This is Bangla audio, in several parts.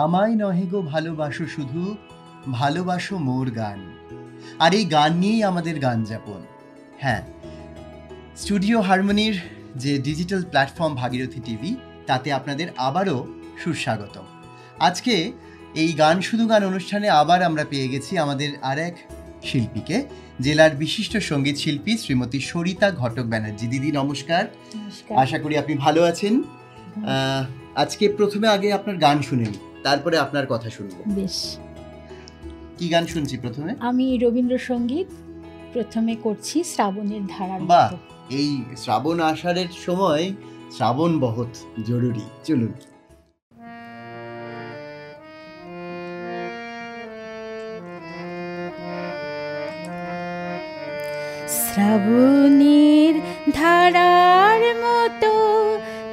আমায় নহে গো ভালোবাসো শুধু, ভালোবাসো মোর গান। আর এই গান নিয়েই আমাদের গান যাপন। হ্যাঁ, স্টুডিও হারমোনির যে ডিজিটাল প্ল্যাটফর্ম ভাগীরথী টিভি, তাতে আপনাদের আবারও সুস্বাগতম। আজকে এই গান শুধু গান অনুষ্ঠানে আবার আমরা পেয়ে গেছি আমাদের আর এক শিল্পীকে, জেলার বিশিষ্ট সঙ্গীত শিল্পী শ্রীমতী সরিতা ঘটক ব্যানার্জি। দিদি নমস্কার। আশা করি আপনি ভালো আছেন। আজকে প্রথমে আগে আপনার গান শুনেন, তারপরে আপনার কথা শুনবো। বেশ, কি গান শুনছি প্রথমে? আমি রবীন্দ্রসঙ্গীত প্রথমে করছি, শ্রাবণের ধারার বাহ, মতো। এই শ্রাবণ আষাঢ়ের সময় শ্রাবণ বহুত জরুরি। চলুন। শ্রাবণের ধারার মতো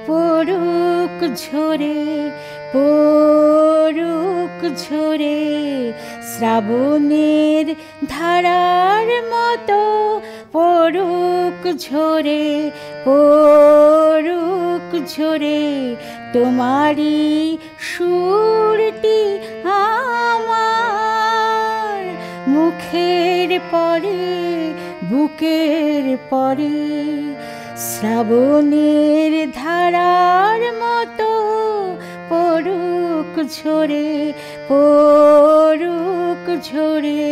পড়ুক ঝরে, পড়ুক ঝরে, শ্রাবণের ধারার মতো পড়ুক ঝরে, পড়ুক ঝরে, তোমারই সুরটি আমার মুখের পরে, বুকের পরে, শ্রাবণের ধারার মতো পড়ুক ঝরে, পড়ুক ঝরে।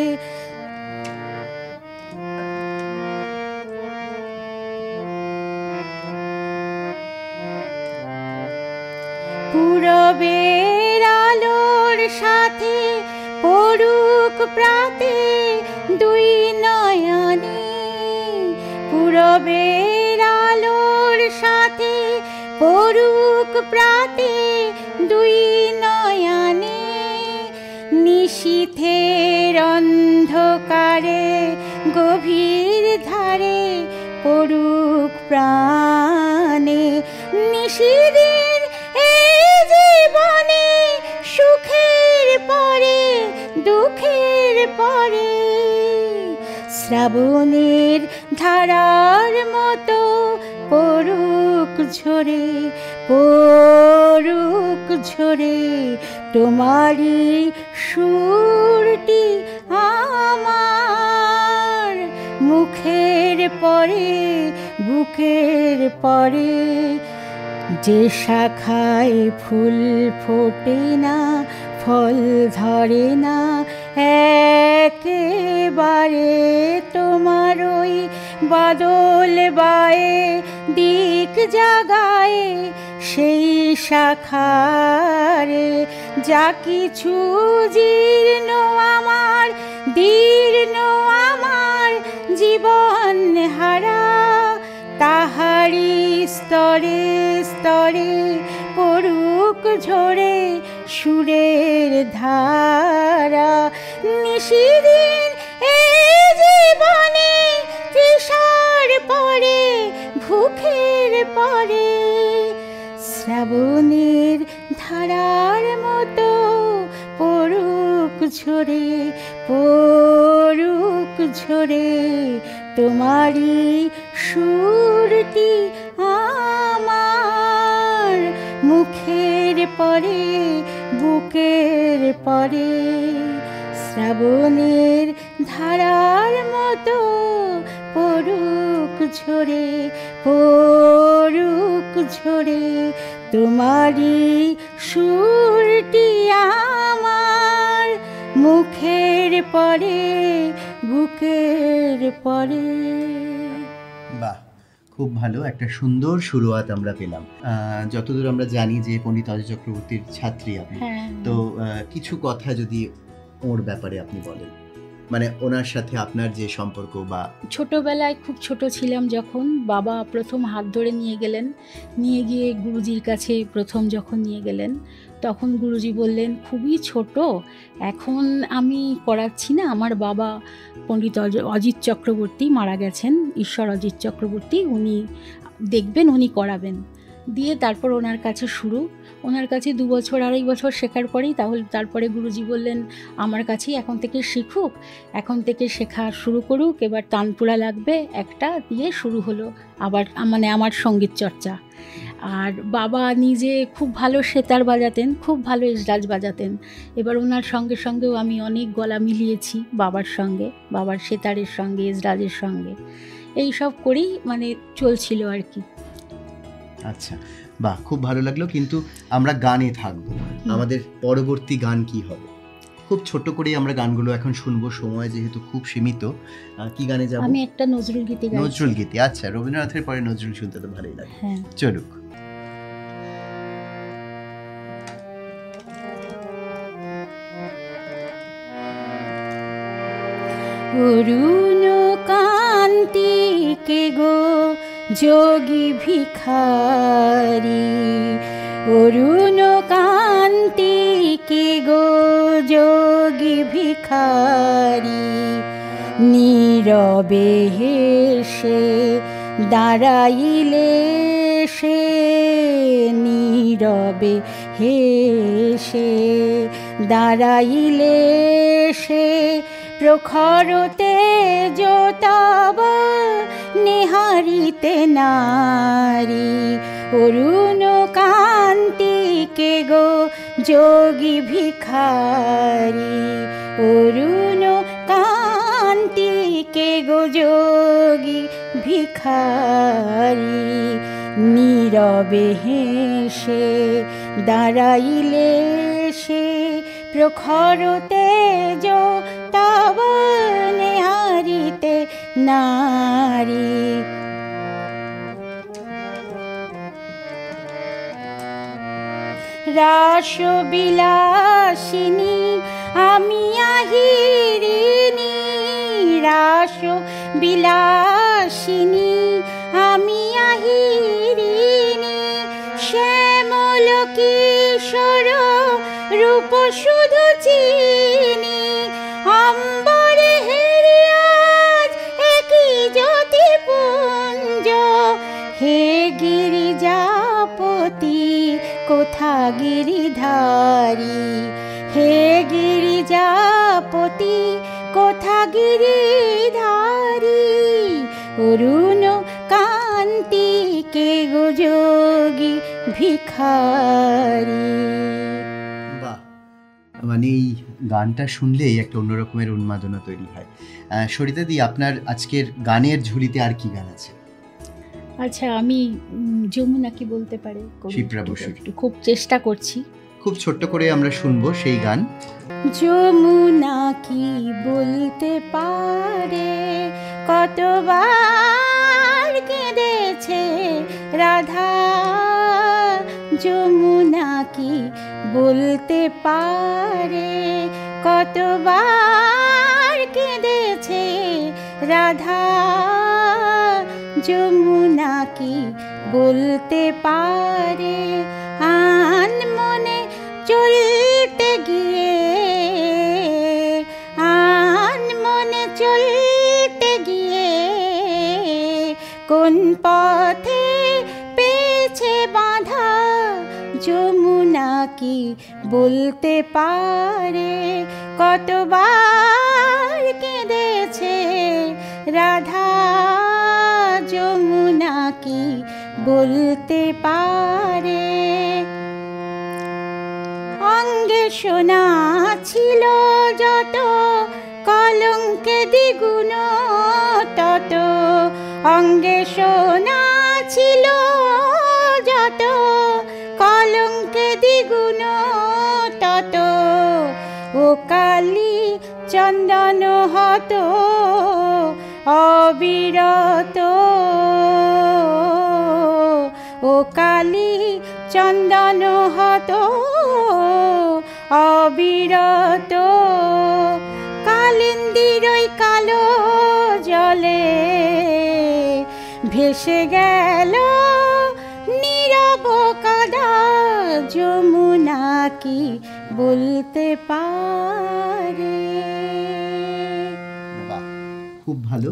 পূরবের আলোর সাথে পড়ুক প্রাতে দুই নয়নে, পূরবের আলোর সাথে পড়ুক প্রাতে দুই নয়নে, নিশীথের অন্ধকারে গভীর ধারে পড়ুক প্রাণে, নিশিদিন এই জীবনে সুখের পরে দুঃখের পরে, শ্রাবণের ধারার মতো পড়ুক ঝরে, পড়ুক ঝরে, তোমারই সুরটি আমার মুখের পরে, বুকের পরে। যে শাখায় ফুল ফোটে না, ফল ধরে না, একেবারে তোমার ওই বাদল বায়ে দিক জাগায়, সেই শাখারে যা কিছু জীর্ণ আমার, দীর্ণ আমার জীবন হারা, তাহারি স্তরে স্তরে পড়ুক ঝরে সুরের ধারা, নিশিদিন এই জীবনে তৃষার পরে ভুখের পরে, শ্রাবণের ধারার মতো পড়ুক ঝরে, পড়ুক ঝরে, তোমারই সুরটি আমার মুখের পরে, বুকের পরে, শ্রাবণের ধারার মতো পড়ুক ঝরে, পড়ুক ঝরে, তোমারই সুরটি আমার মুখের পরে, বুকের পরে। বাহ, খুব ভালো, একটা সুন্দর শুরুয়াত আমরা পেলাম। যতদূর আমরা জানি যে পণ্ডিত অজয় চক্রবর্তীর ছাত্রী আপনি, তো কিছু কথা যদি ওর ব্যাপারে আপনি বলেন, মানে ওনার সাথে আপনার যে সম্পর্ক। বা ছোটবেলায় খুব ছোট ছিলাম যখন, বাবা প্রথম হাত ধরে নিয়ে গেলেন, নিয়ে গিয়ে গুরুজির কাছে প্রথম যখন নিয়ে গেলেন, তখন গুরুজি বললেন খুবই ছোট, এখন আমি পড়াচ্ছি না, আমার বাবা পণ্ডিত অজিত চক্রবর্তী মারা গেছেন, ঈশ্বর অজিত চক্রবর্তী, উনি দেখবেন, উনি করাবেন। দিয়ে তারপর ওনার কাছে শুরু, ওনার কাছে 2 বছর 2.5 বছর শেখার পরেই তারপরে গুরুজি বললেন আমার কাছেই এখন থেকে শিখুক, এখন থেকে শেখা শুরু করুক, এবার তানপুরা লাগবে একটা, দিয়ে শুরু হলো আবার মানে আমার সঙ্গীত চর্চা। আর বাবা নিজে খুব ভালো সেতার বাজাতেন, খুব ভালো এসরাজ বাজাতেন। এবার ওনার সঙ্গে সঙ্গেও আমি অনেক গলা মিলিয়েছি বাবার সঙ্গে, বাবার সেতারের সঙ্গে, এসরাজের সঙ্গে। এই সব করেই মানে চলছিল আর কি। আচ্ছা, বাহ, খুব ভালো লাগলো। কিন্তু আমরা গানে থাকবো, আমাদের পরবর্তী গান কি হবে? খুব ছোট করেই আমরা গানগুলো এখন শুনবো, সময় যেহেতু খুব সীমিত। কি গানে যাব? আমি একটা নজরুল গীতি গাইছি। নজরুল গীতি, আচ্ছা। রবীন্দ্রনাথের পরে নজরুল শুনতে তো ভালোই লাগে। হ্যাঁ, চলুক। অরুণ কান্তি কে গো যোগী ভিখারি, অরুণ কান্তি কে গো যোগী ভিখারি, নীরবে হেসে দাঁড়াইলে সে, নীরবে হেসে দাঁড়াইলে সে, প্রখর তেজ তব নিহারিতে নারী, অরুণ কান্তি কে গো যোগী ভিখারি, অরুণ কান্তি কে গো যোগী ভিখারি, নীরবে হেসে দাঁড়াইলে সে, প্রখর তেজ তব নিহারিতে নারী। রাস বিলাসিনী আমি আহিরিনী, রাস বিলাসিনী আমি আহিরিনী, শ্যামল কিশোর রূপ শুধু চিনি, অম্বরে হেরিয়াজ একই জ্যোতি পুঞ্জ, হে গিরিজাপতি কোথা গিরিধারী, হে গিরিজাপতি কোথা গিরিধারী, অরুণ কান্তি কে গো যোগী ভিখারি। বাহ, মানে এই গানটা শুনলেই একটা অন্যরকমের উন্মাদনা তৈরি হয়। সরিতা দি, আপনার আজকের গানের ঝুলিতে আর কি গান আছে? আচ্ছা, আমি যমুনা কি বলতে পারে, শিপ্রা বসুর। খুব চেষ্টা করছি। খুব ছোট্ট করে আমরা শুনবো সেই গান। যমুনা কি বলতে পারে, কতবার কেঁদেছে রাধা, যমুনা কি বলতে পারে, কতবার কেঁদেছে রাধা, যমুনা কি বলতে পারে, আন মনে চলতে গিয়ে, আন মনে চলতে গিয়ে, কোন পথে পেয়েছে বাঁধা, যমুনা কি বলতে পারে, কতবার কেঁদেছে রাধা, যমুনা কি বলতে পারে। অঙ্গে সোনা ছিল যত, কলঙ্কে দ্বিগুণ তত, অঙ্গে সোনা ছিল যত, কলঙ্কে দ্বিগুণ তত, ও কালী চন্দন হত অবিরত, ও কালী চন্দন হত অবিরত, কালিন্দির ওই কালো জলে ভেসে গেল নীরব কাদা, যমুনা কি বলতে পারে। বাহ, খুব ভালো।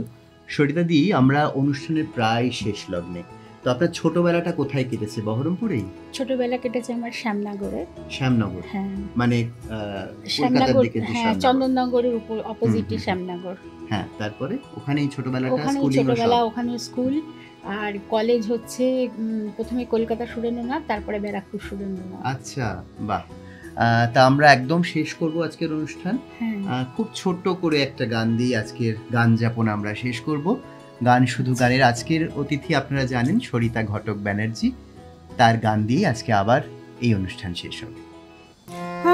সরিতা দি, আমরা অনুষ্ঠানের প্রায় শেষ লগ্নে। তো আপনার ছোটবেলাটা কোথায় কেটেছে? বহরমপুরেই? ছোটবেলা কেটেছে আমার শ্যামনগরে। শ্যামনগর? হ্যাঁ, মানে কলকাতার দিকে যে হ্যাঁ, শ্যামনগর। চন্দননগরের উপর অপোজিটই শ্যামনগর। হ্যাঁ, তারপরে ওখানেই ছোটবেলাটা, ওখানেই স্কুলিং ও ছোটবেলা, সব? ওখানে স্কুল। আর কলেজ হচ্ছে প্রথমে কলকাতা সুরেন্দ্রনাথ, তারপরে ব্যারাকপুর সুরেন্দ্রনাথ। আচ্ছা, বাহ। তা আমরা একদম শেষ করব আজকের অনুষ্ঠান। হ্যাঁ, খুব ছোট্ট করে একটা গান দিয়ে আজকের গান যাপন আমরা শেষ করব। গান শুধু গানের আজকের অতিথি আপনারা জানেন সরিতা ঘটক ব্যানার্জি, তার গান দিয়ে আজকে আবার এই অনুষ্ঠান শেষ হবে।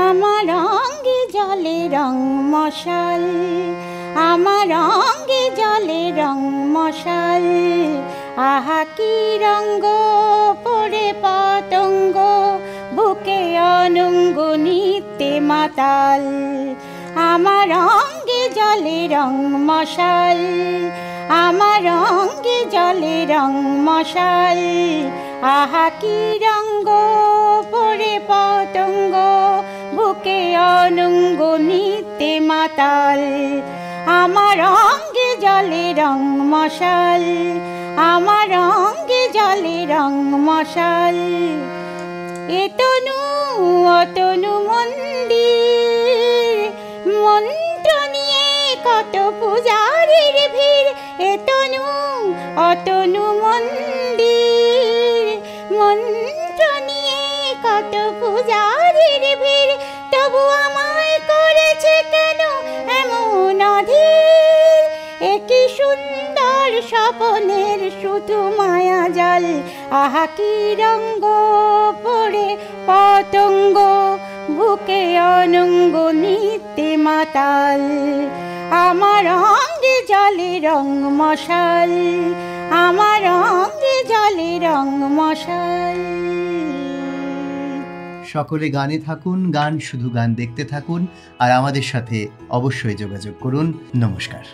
আমার অঙ্গে জলে রং মশাল, আমার অঙ্গে জলে রং মশাল, আহা কি রঙ্গ পড়ে পতঙ্গ, বুকে অনঙ্গ নিত্যে মাতাল। আমার অঙ্গে জলে রং মশাল, আমার অঙ্গে জলে রং মশাল, আহা কি রঙ্গ পড়ে পতঙ্গ, বুকে অনঙ্গ নিত্যে মাতাল। আমার অঙ্গে জলে রং মশাল, আমার অঙ্গে জলে রং মশাল। এতনু অতনু মন্দির, মন্ত্র নিয়ে কত পূজারীর ভিড়। এতনু অতনু মন্দির, মন্ত্র নিয়ে কত পূজারীর ভিড়। তবু আমায় করেছে কেন এমন অধীর, একই সুন্দর স্বপনের শুধু মায়া জাল। আহা কি রঙ্গ পড়ে পতঙ্গ, বুকে অনঙ্গ নিত্যে মাতাল। আমার অঙ্গে জলে রং মশাল, আমার অঙ্গে জলে রং মশাল। সকলে গানে থাকুন, গান শুধু গান দেখতে থাকুন, আর আমাদের সাথে অবশ্যই যোগাযোগ করুন। নমস্কার।